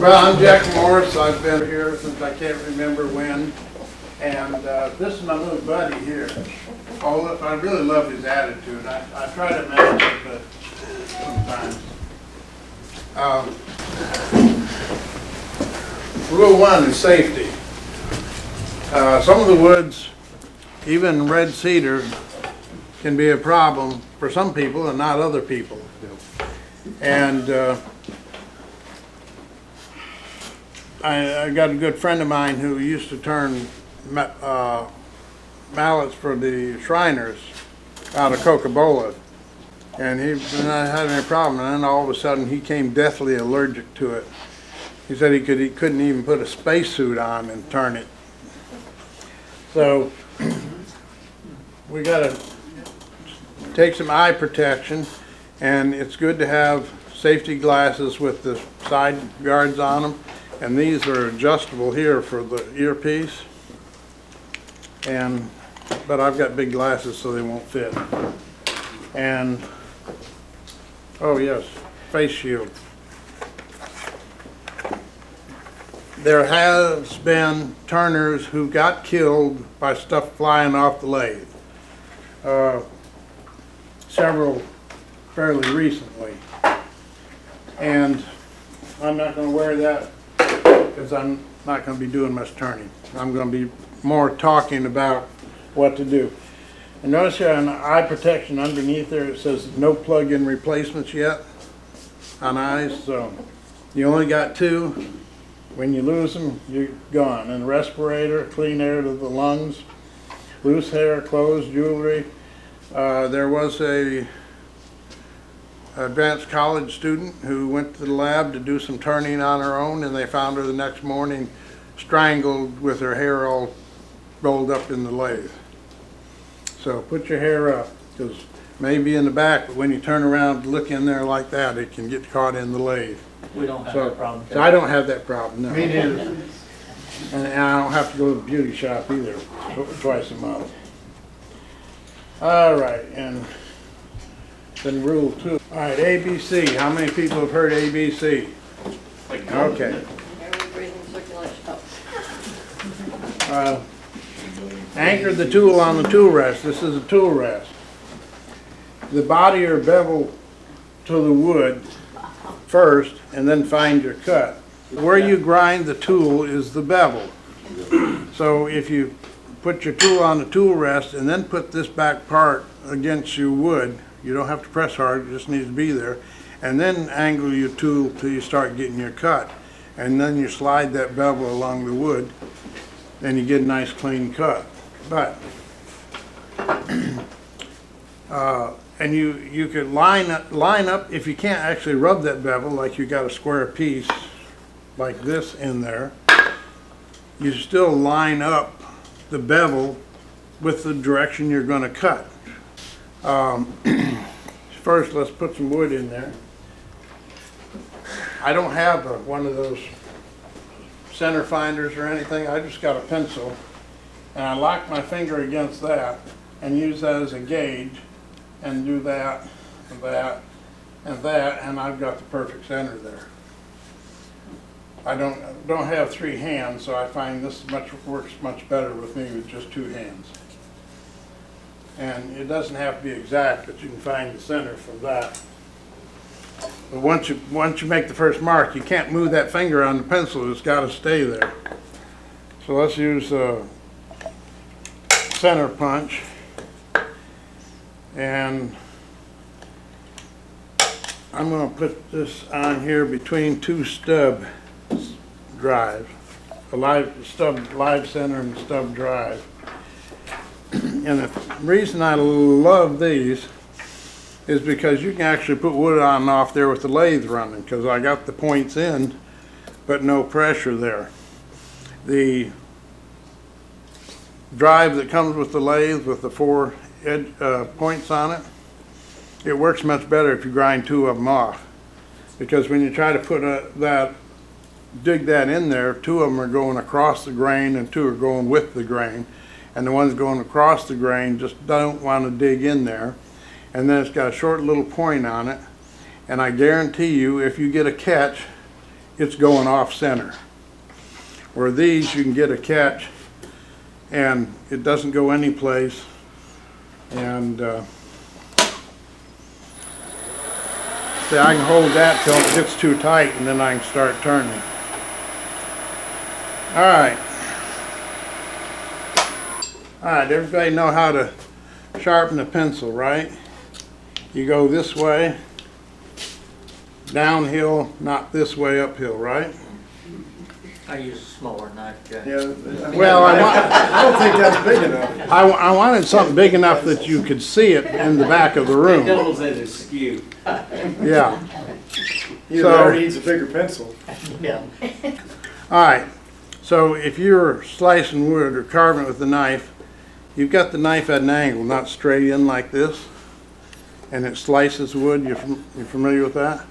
Well, I'm Jack Morse. I've been here since I can't remember when. And this is my little buddy here. Oh, I really love his attitude. I try to match it, but sometimes. Rule 1 is safety. Some of the woods, even red cedar, can be a problem for some people and not other people. And I got a good friend of mine who used to turn mallets for the Shriners out of Coca-Cola, and he did not have any problem. And then all of a sudden he came deathly allergic to it. He said he couldn't even put a spacesuit on and turn it. So we got to take some eye protection, and it's good to have safety glasses with the side guards on them. And these are adjustable here for the earpiece. But I've got big glasses so they won't fit. And, oh yes, face shield. There has been turners who got killed by stuff flying off the lathe. Several fairly recently. And I'm not going to wear that because I'm not going to be doing much turning. I'm going to be more talking about what to do. And notice here on the eye protection underneath there it says no plug-in replacements yet on eyes. So you only got 2. When you lose them, you're gone. And respirator, clean air to the lungs, loose hair, clothes, jewelry. There was a advanced college student who went to the lab to do some turning on her own, and they found her the next morning strangled with her hair all rolled up in the lathe. So put your hair up, because maybe in the back, but when you turn around to look in there like that, it can get caught in the lathe. We don't have that problem. So I don't have that problem, no. Me neither. And I don't have to go to the beauty shop either, twice a month. All right, and then rule 2. All right, ABC. How many people have heard ABC? Okay. Anchor the tool on the tool rest. This is a tool rest. The body or bevel to the wood first, and then find your cut. Where you grind the tool is the bevel. So if you put your tool on the tool rest and then put this back part against your wood, you don't have to press hard, it just needs to be there, and then angle your tool till you start getting your cut. And then you slide that bevel along the wood, and you get a nice clean cut. But and you could line up if you can't actually rub that bevel, like you got a square piece like this in there, you still line up the bevel with the direction you're going to cut. First, let's put some wood in there. I don't have one of those center finders or anything. I just got a pencil, and I lock my finger against that and use that as a gauge and do that and that and that, and I've got the perfect center there. I don't have 3 hands, so I find this works much better with me with just 2 hands. And it doesn't have to be exact, but you can find the center from that. But once you make the first mark, you can't move that finger on the pencil. It's got to stay there. So let's use a center punch, and I'm going to put this on here between 2 stub drives, a live center and stub drive. And the reason I love these is because you can actually put wood on and off there with the lathe running, because I got the points in but no pressure there. The drive that comes with the lathe with the 4 points on it, it works much better if you grind 2 of them off, because when you try to put dig that in there, 2 of them are going across the grain and 2 are going with the grain, and the ones going across the grain just don't want to dig in there. And then it's got a short little point on it, and I guarantee you if you get a catch it's going off center. Where these, you can get a catch and it doesn't go anyplace. And see, I can hold that till it gets too tight and then I can start turning. Alright, everybody know how to sharpen a pencil, right? You go this way, downhill, not this way uphill, right? I use a smaller knife, Jack. Yeah, I mean, Well, I don't think that's big enough. I wanted something big enough that you could see it in the back of the room. Doubles as a skew. Yeah. Either So- that or he needs a bigger pencil. Yeah. Alright, so if you're slicing wood or carving it with a knife, you've got the knife at an angle, not straight in like this, and it slices wood. You're familiar with that?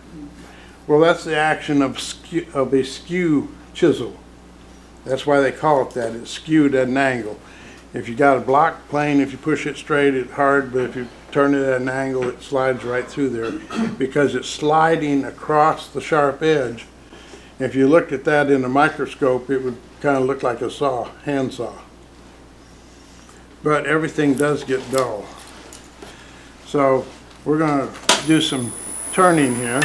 Well, that's the action of a skew chisel. That's why they call it that. It's skewed at an angle. If you got a block plane, if you push it straight, it's hard, but if you turn it at an angle, it slides right through there because it's sliding across the sharp edge. If you looked at that in a microscope, it would kind of look like a saw, hand saw. But everything does get dull. So we're going to do some turning here.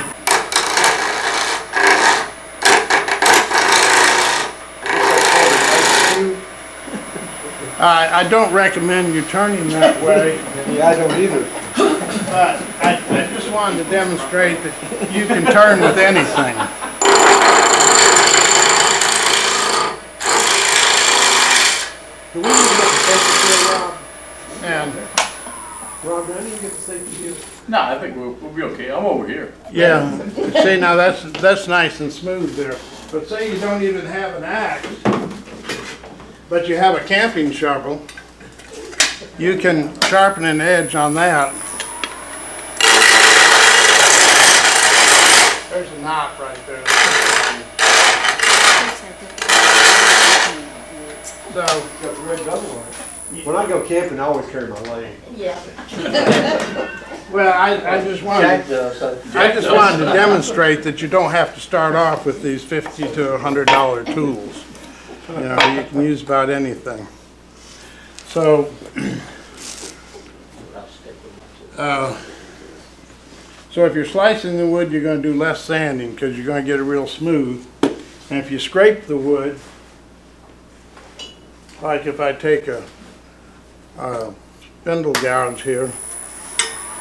I don't recommend you turning that way, Yeah, I don't either. but I just wanted to demonstrate that you can turn with anything. Do we need to get the safety seal, Rob? And Rob, do I need to get the safety seal? No, I think we'll be okay. I'm over here. yeah, see now that's nice and smooth there. But say you don't even have an axe, but you have a camping shovel, you can sharpen an edge on that. There's a knot right there. So, Got the red double on it. When I go camping, I always carry my lathe. Yeah. well, I just Jack wanted, does. I just wanted to demonstrate that you don't have to start off with these $50 to $100 tools. You know, you can use about anything. So, so if you're slicing the wood, you're going to do less sanding because you're going to get it real smooth. And if you scrape the wood, like if I take a spindle gouge here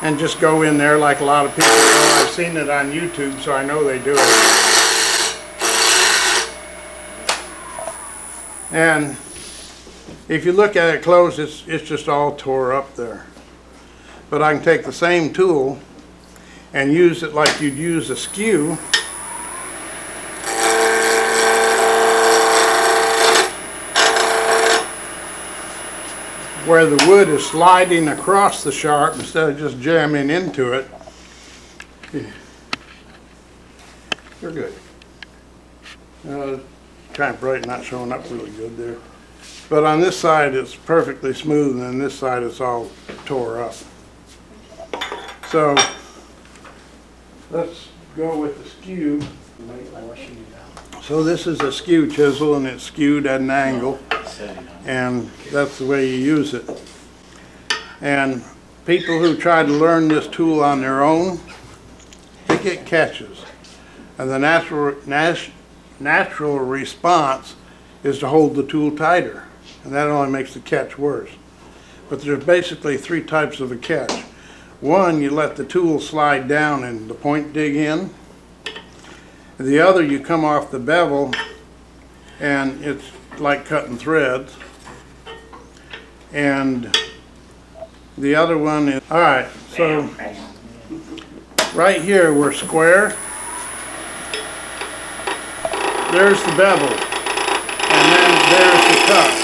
and just go in there like a lot of people do. I've seen it on YouTube, so I know they do it. And if you look at it close, it's just all tore up there. But I can take the same tool and use it like you'd use a skew. Where the wood is sliding across the sharp instead of just jamming into it. You're good. Kind of bright, not showing up really good there. But on this side it's perfectly smooth, and on this side it's all tore up. So let's go with the skew. So this is a skew chisel, and it's skewed at an angle, and that's the way you use it. And people who try to learn this tool on their own, they get catches. And the natural response is to hold the tool tighter, and that only makes the catch worse. But there's basically three types of a catch. One, you let the tool slide down and the point dig in. The other, you come off the bevel and it's like cutting threads. And the other one is, all right, so right here we're square. There's the bevel, and then there's the cut.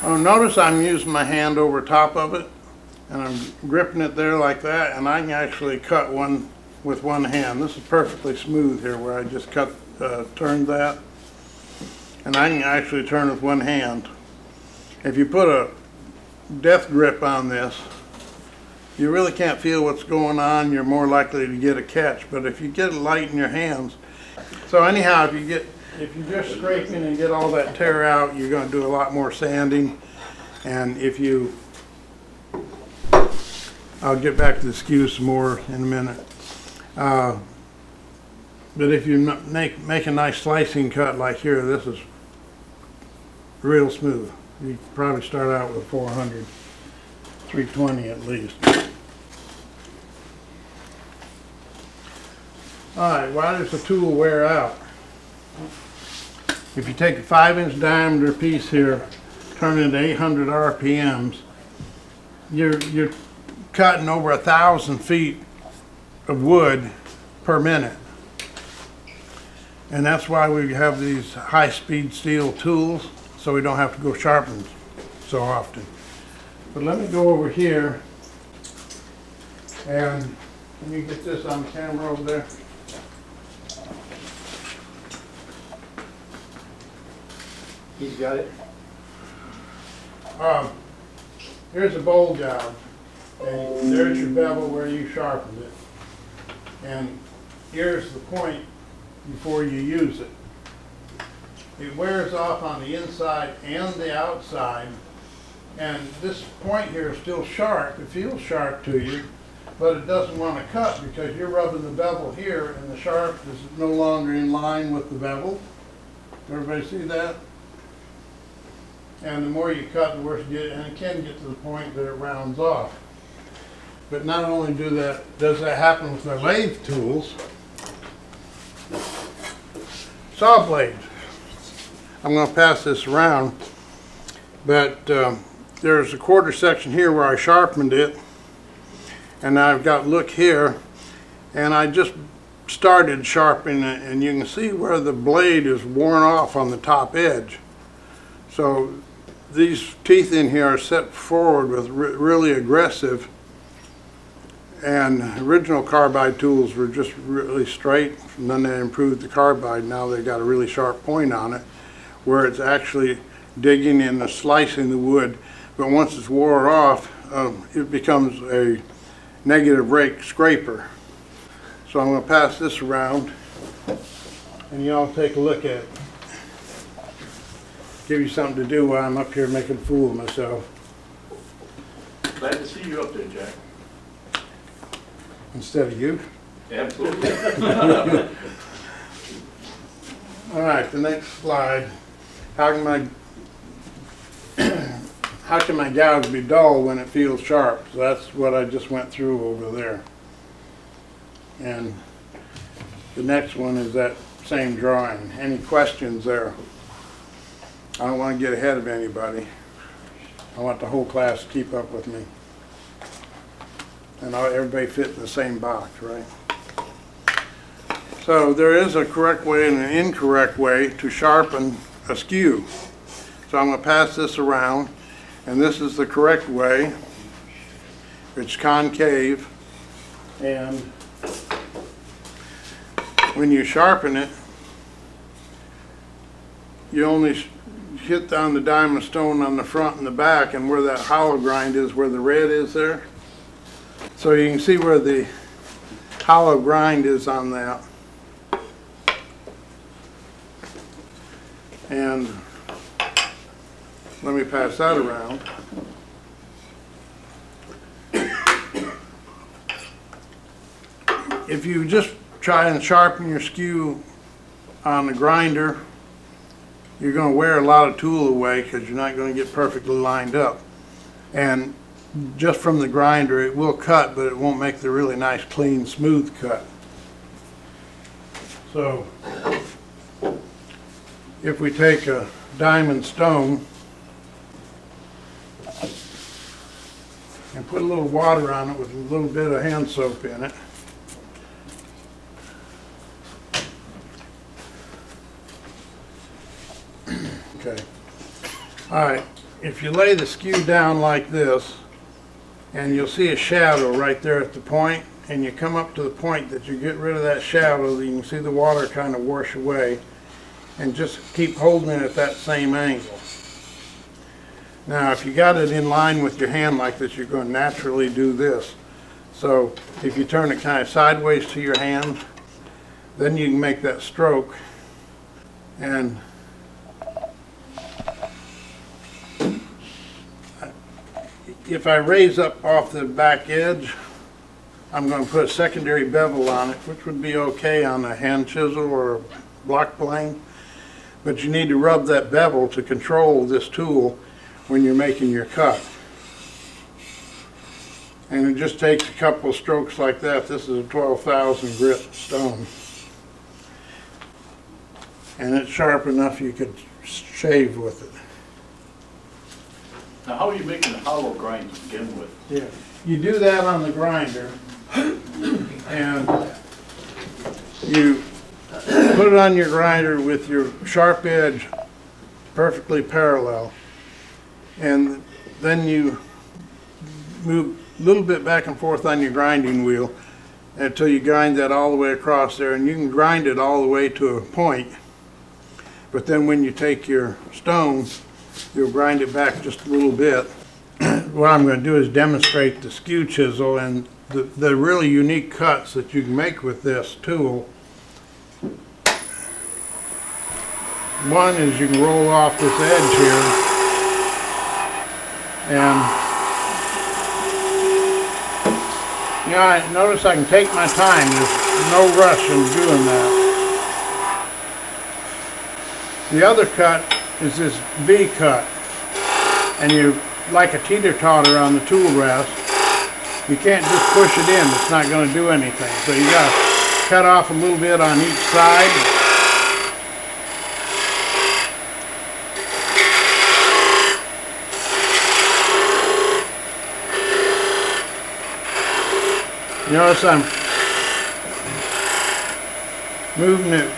Oh, notice I'm using my hand over top of it, and I'm gripping it there like that, and I can actually cut one with one hand. This is perfectly smooth here where I just turned that. and I can actually turn with one hand. If you put a death grip on this, you really can't feel what's going on. You're more likely to get a catch. But if you get it light in your hands, so anyhow, if you're just scraping and get all that tear out, you're going to do a lot more sanding. And if you, I'll get back to the skew some more in a minute. But if you make a nice slicing cut like here, this is real smooth. You probably start out with 400, 320 at least. Alright, why does the tool wear out? If you take a 5-inch diameter piece here, turn it to 800 RPMs, you're cutting over 1,000 feet of wood per minute. And that's why we have these high-speed steel tools, so we don't have to go sharpen so often. But let me go over here, and can you get this on the camera over there? He's got it. Here's a bowl job, and there's your bevel where you sharpened it. And here's the point before you use it. It wears off on the inside and the outside, and this point here is still sharp. It feels sharp to you, but it doesn't want to cut because you're rubbing the bevel here, and the sharp is no longer in line with the bevel. Everybody see that? And the more you cut, the worse it gets, and it can get to the point that it rounds off. But not only does that happen with the lathe tools, saw blades. I'm going to pass this around, but there's a quarter section here where I sharpened it, and I've got look here, and I just started sharpening it, and you can see where the blade is worn off on the top edge. So these teeth in here are set forward with really aggressive, and original carbide tools were just really straight, and then they improved the carbide. Now they've got a really sharp point on it where it's actually digging in and slicing the wood, but once it's wore off, it becomes a negative rake scraper. So I'm going to pass this around, and y'all take a look at it. Give you something to do while I'm up here making a fool of myself. Glad to see you up there, Jack. Instead of you. Absolutely. All right, the next slide. How can my gouge be dull when it feels sharp? So that's what I just went through over there. And the next one is that same drawing. Any questions there? I don't want to get ahead of anybody. I want the whole class to keep up with me. And everybody fit in the same box, right? So there is a correct way and an incorrect way to sharpen a skew. So I'm going to pass this around, and this is the correct way. It's concave, and when you sharpen it, you only hit on the diamond stone on the front and the back, and where that hollow grind is, where the red is there. So you can see where the hollow grind is on that. And let me pass that around. If you just try and sharpen your skew on the grinder, you're going to wear a lot of tool away because you're not going to get perfectly lined up. And just from the grinder, it will cut, but it won't make the really nice, clean, smooth cut. So if we take a diamond stone and put a little water on it with a little bit of hand soap in it, okay. All right, if you lay the skew down like this, and you'll see a shadow right there at the point, and you come up to the point that you get rid of that shadow, you can see the water kind of wash away. and just keep holding it at that same angle. Now, if you got it in line with your hand like this, you're going to naturally do this. So if you turn it kind of sideways to your hand, then you can make that stroke. And if I raise up off the back edge, I'm going to put a secondary bevel on it, which would be okay on a hand chisel or a block plane. But you need to rub that bevel to control this tool when you're making your cut. And it just takes a couple of strokes like that. This is a 12,000 grit stone. And it's sharp enough you could shave with it. Now, how are you making the hollow grind to begin with? Yeah. You do that on the grinder, and you put it on your grinder with your sharp edge perfectly parallel, and then you move a little bit back and forth on your grinding wheel until you grind that all the way across there, and you can grind it all the way to a point, but then when you take your stone, you'll grind it back just a little bit. What I'm going to do is demonstrate the skew chisel and the really unique cuts that you can make with this tool. One is you can roll off this edge here, and you know, I notice I can take my time. There's no rush in doing that. The other cut is this V cut, and you like a teeter-totter on the tool rest. You can't just push it in, it's not going to do anything. So you got to cut off a little bit on each side. You notice I'm moving it,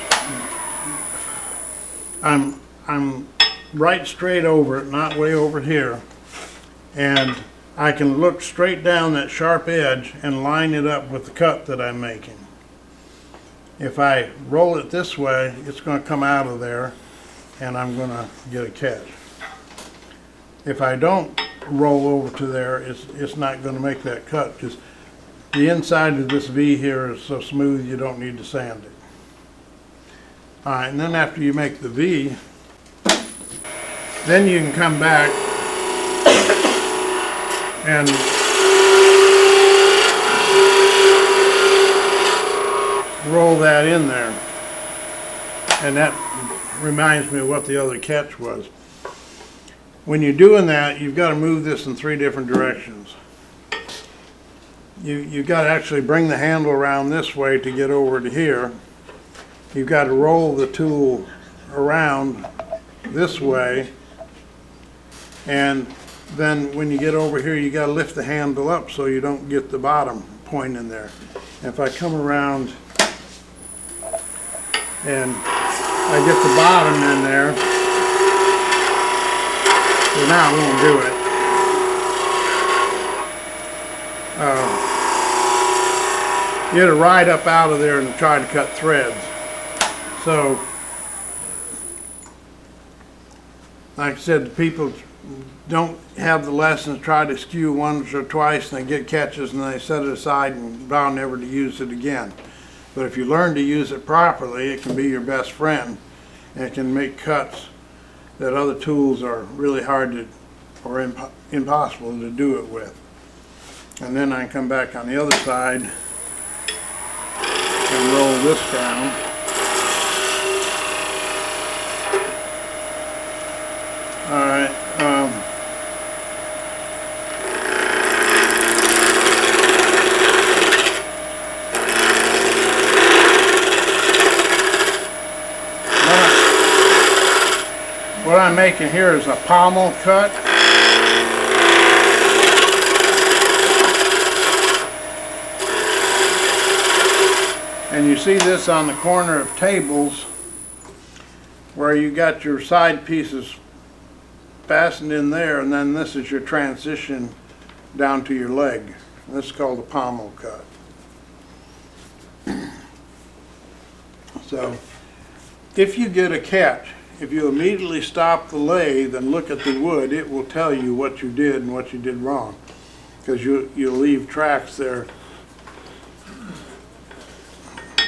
I'm right straight over it, not way over here. And I can look straight down that sharp edge and line it up with the cut that I'm making. If I roll it this way, it's going to come out of there and I'm going to get a catch. If I don't roll over to there, it's not going to make that cut, because the inside of this V here is so smooth you don't need to sand it. Alright, and then after you make the V, then you can come back and roll that in there. And that reminds me of what the other catch was. When you're doing that, you've got to move this in 3 different directions. You've got to actually bring the handle around this way to get over to here. You've got to roll the tool around this way, and then when you get over here, you got to lift the handle up so you don't get the bottom point in there. And if I come around and I get the bottom in there, so now it won't do it. You had to ride up out of there and try to cut threads. So, like I said, people don't have the lessons, try to skew once or twice, and they get catches and they set it aside and vow never to use it again. But if you learn to use it properly, it can be your best friend, and it can make cuts that other tools are really hard to, or impossible to do it with. And then I come back on the other side and roll this down. Alright, what I'm making here is a pommel cut. And you see this on the corner of tables where you got your side pieces fastened in there, and then this is your transition down to your leg. This is called a pommel cut. So if you get a catch, if you immediately stop the lathe and look at the wood, it will tell you what you did and what you did wrong. Because you'll leave tracks there,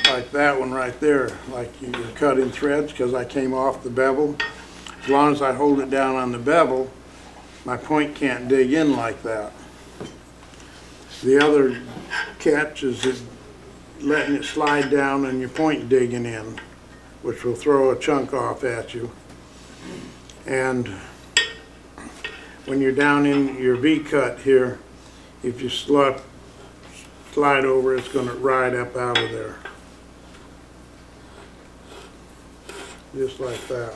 like that one right there, like you're cutting threads, because I came off the bevel. As long as I hold it down on the bevel, my point can't dig in like that. The other catch is letting it slide down and your point digging in, which will throw a chunk off at you. And when you're down in your V-cut here, if you slide over, it's going to ride up out of there. Just like that.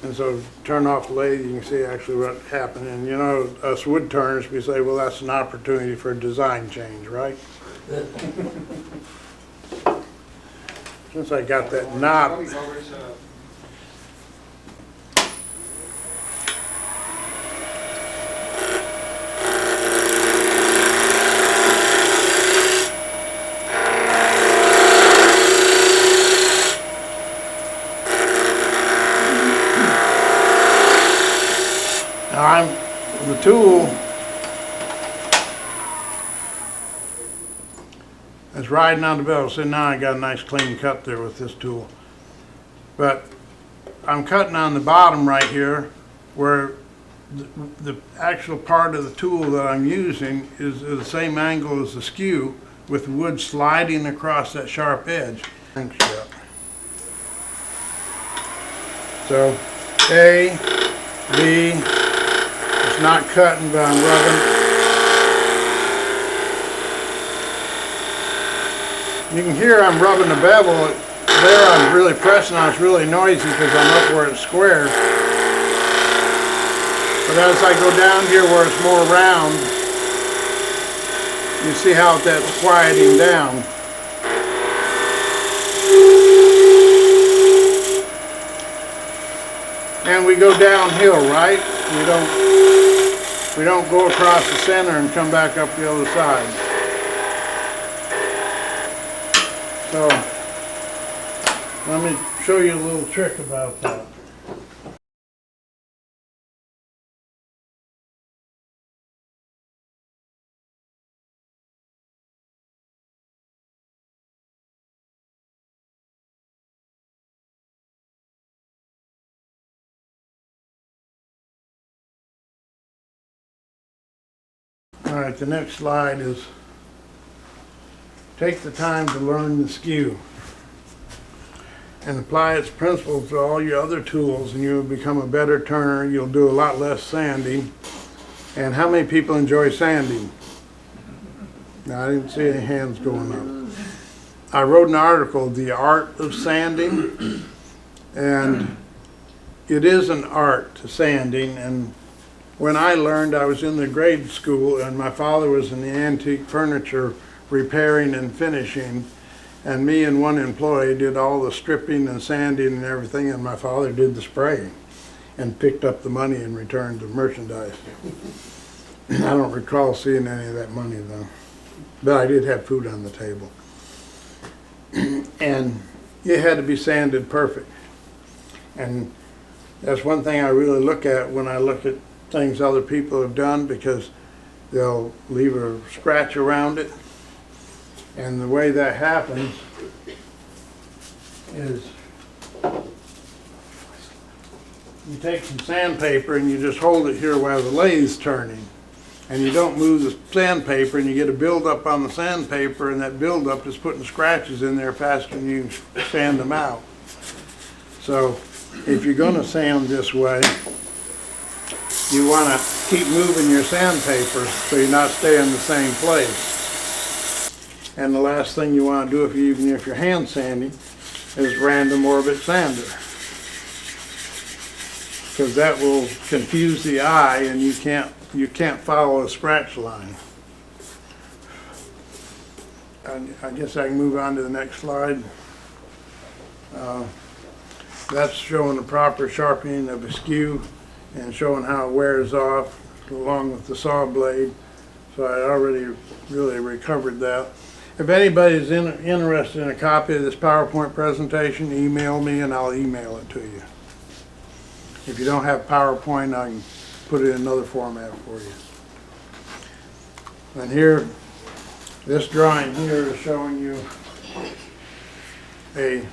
And so turn off the lathe, you can see actually what happened. And you know, us wood turners, we say, well, that's an opportunity for a design change, right? Since I got that knob. The tool is riding on the bevel. So now I got a nice clean cut there with this tool. But I'm cutting on the bottom right here where the actual part of the tool that I'm using is the same angle as the skew with the wood sliding across that sharp edge. So A, B, it's not cutting, but I'm rubbing. You can hear I'm rubbing the bevel. There I'm really pressing on. It's really noisy because I'm up where it's square. But as I go down here where it's more round, you see how that's quieting down. And we go downhill, right? We don't go across the center and come back up the other side. So let me show you a little trick about that. All right, the next slide is take the time to learn the skew and apply its principles to all your other tools, and you'll become a better turner. You'll do a lot less sanding. And how many people enjoy sanding? Now, I didn't see any hands going up. I wrote an article, The Art of Sanding, and it is an art to sanding. And when I learned, I was in the grade school, and my father was in the antique furniture repairing and finishing, and me and one employee did all the stripping and sanding and everything, and my father did the spraying and picked up the money and returned the merchandise. I don't recall seeing any of that money though, but I did have food on the table. And it had to be sanded perfect. And that's one thing I really look at when I look at things other people have done, because they'll leave a scratch around it. And the way that happens is you take some sandpaper and you just hold it here while the lathe's turning. And you don't move the sandpaper, and you get a buildup on the sandpaper, and that buildup is putting scratches in there faster than you sand them out. So if you're going to sand this way, you want to keep moving your sandpaper so you're not staying in the same place. And the last thing you want to do, even if you're hand sanding, is random orbit sander, because that will confuse the eye and you can't follow a scratch line. I guess I can move on to the next slide. That's showing the proper sharpening of a skew and showing how it wears off along with the saw blade. So I already really recovered that. If anybody's interested in a copy of this PowerPoint presentation, email me and I'll email it to you. If you don't have PowerPoint, I can put it in another format for you. And here, this drawing here is showing you a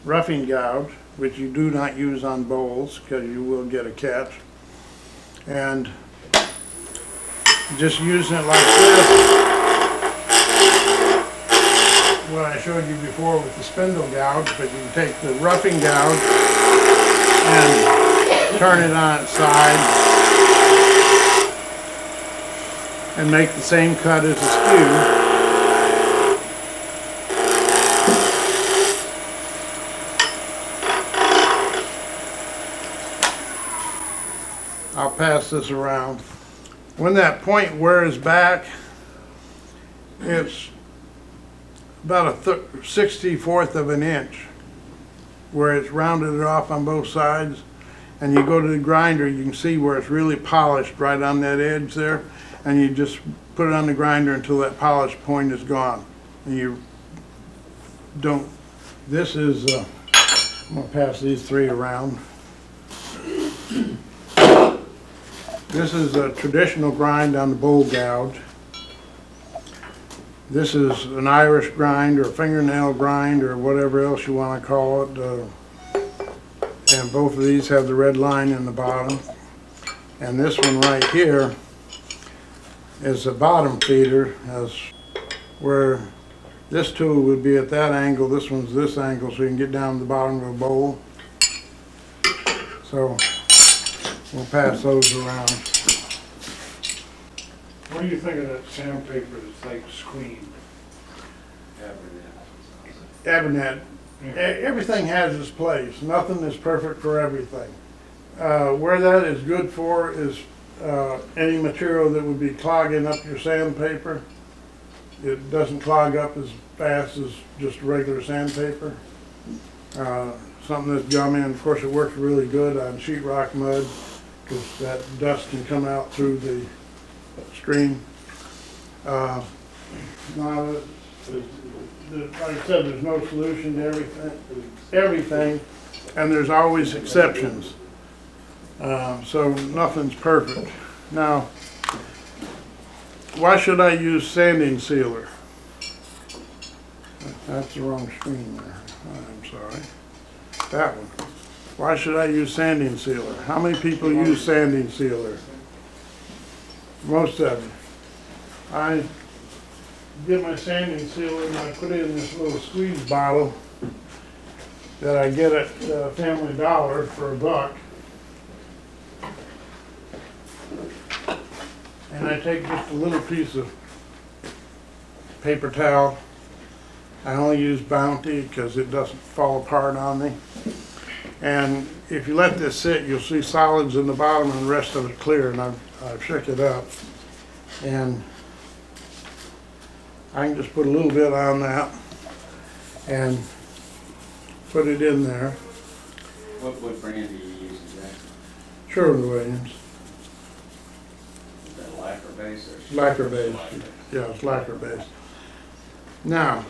roughing gouge, which you do not use on bowls because you will get a catch. And just using it like this, what I showed you before with the spindle gouge, but you can take the roughing gouge and turn it on its side and make the same cut as the skew. I'll pass this around. When that point wears back, it's about a 64th of an inch where it's rounded off on both sides, and you go to the grinder, you can see where it's really polished right on that edge there, and you just put it on the grinder until that polished point is gone. And you don't, this is, I'm going to pass these three around. This is a traditional grind on the bowl gouge. This is an Irish grind or a fingernail grind or whatever else you want to call it. And both of these have the red line in the bottom. And this one right here is a bottom feeder, as where this tool would be at that angle, this one's this angle, so you can get down to the bottom of a bowl. So we'll pass those around. What do you think of that sandpaper that's like screen? Abernet. Everything has its place. Nothing is perfect for everything. Where that is good for is any material that would be clogging up your sandpaper. It doesn't clog up as fast as just regular sandpaper. Something that's gummy, and of course it works really good on sheetrock mud because that dust can come out through the screen. Now, like I said, there's no solution to everything, and there's always exceptions. So nothing's perfect. Now, why should I use sanding sealer? That's the wrong screen there. I'm sorry. That one. Why should I use sanding sealer? How many people use sanding sealer? Most of them. I get my sanding sealer and I put it in this little squeeze bottle that I get at Family Dollar for $1. And I take just a little piece of paper towel. I only use Bounty because it doesn't fall apart on me. And if you let this sit, you'll see solids in the bottom and the rest of it clear. And I've shook it up. And I can just put a little bit on that and put it in there. What brand do you use exactly? Sherwin-Williams. Is that lacquer base or? Lacquer based. Yeah, it's lacquer based. Now,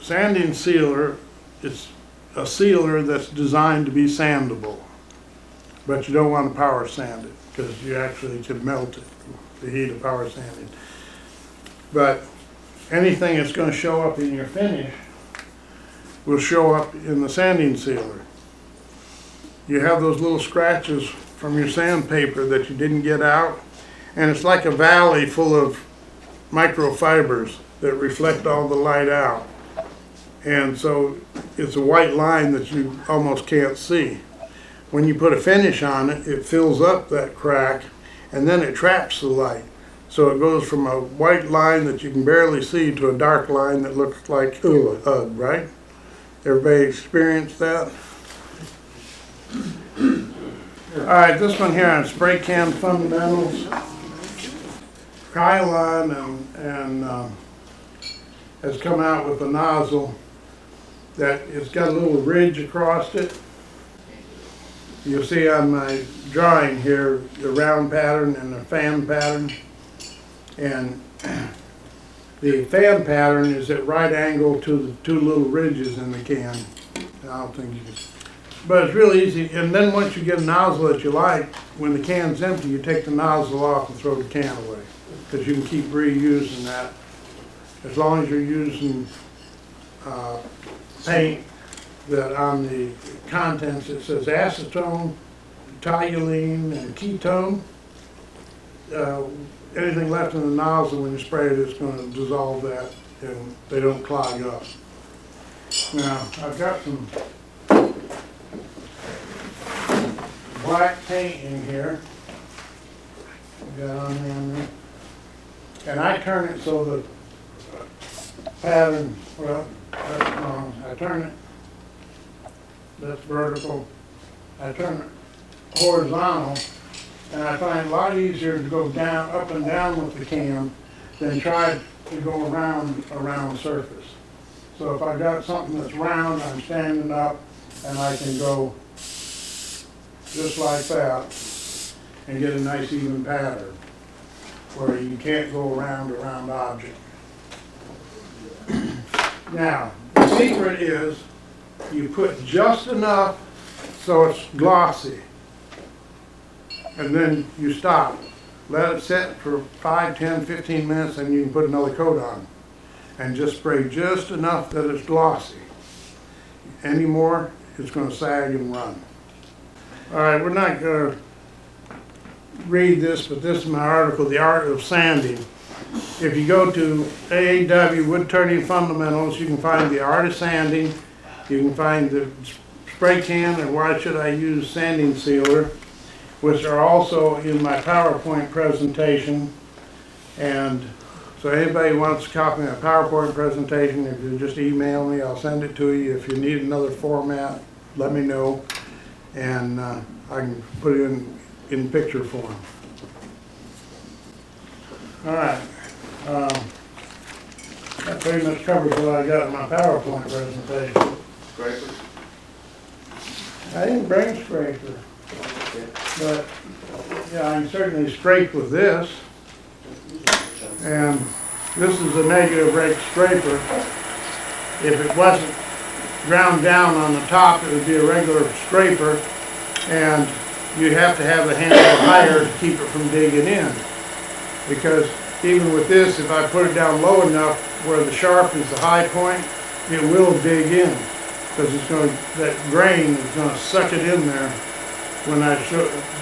sanding sealer is a sealer that's designed to be sandable, but you don't want to power sand it because you actually can melt it, the heat of power sanding. But anything that's going to show up in your finish will show up in the sanding sealer. You have those little scratches from your sandpaper that you didn't get out, and it's like a valley full of microfibers that reflect all the light out. And so it's a white line that you almost can't see. When you put a finish on it, it fills up that crack and then it traps the light. So it goes from a white line that you can barely see to a dark line that looks like ugh, right? Everybody experienced that? All right, this one here on spray can fundamentals. Kylon has come out with a nozzle that it's got a little ridge across it. You'll see on my drawing here the round pattern and the fan pattern. And The fan pattern is at right angle to the two little ridges in the can. I don't think you can, but it's really easy. And then once you get a nozzle that you like, when the can's empty, you take the nozzle off and throw the can away. Because you can keep reusing that. As long as you're using paint that on the contents it says acetone, toluene, and ketone. Anything left in the nozzle when you spray it is going to dissolve that and they don't clog up. Now, I've got some black paint in here. Got on there. And I turn it so the pattern, well, that's wrong. I turn it, that's vertical. I turn it horizontal, and I find it a lot easier to go down, up and down with the can than try to go around a round surface. So if I got something that's round, I'm standing up and I can go just like that and get a nice even pattern where you can't go around a round object. Now, the secret is you put just enough so it's glossy, and then you stop. Let it sit for 5, 10, 15 minutes, and you can put another coat on. And just spray just enough that it's glossy. Any more, it's going to sag and run. All right, we're not going to read this, but this is my article, The Art of Sanding. If you go to AAW Woodturning Fundamentals, you can find The Art of Sanding. You can find the spray can and Why Should I Use Sanding Sealer, which are also in my PowerPoint presentation. And so anybody wants a copy of my PowerPoint presentation, if you just email me, I'll send it to you. If you need another format, let me know, and I can put it in picture form. All right. That pretty much covers what I got in my PowerPoint presentation. Scrapers? I didn't bring a scraper, but yeah, I can certainly scrape with this. And this is a negative rake scraper. If it wasn't ground down on the top, it would be a regular scraper, and you have to have the handle higher to keep it from digging in. Because even with this, if I put it down low enough where the sharp is the high point, it will dig in. Because it's going to, that grain is going to suck it in there.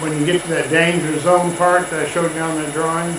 When you get to that danger zone part that I showed you on that drawing,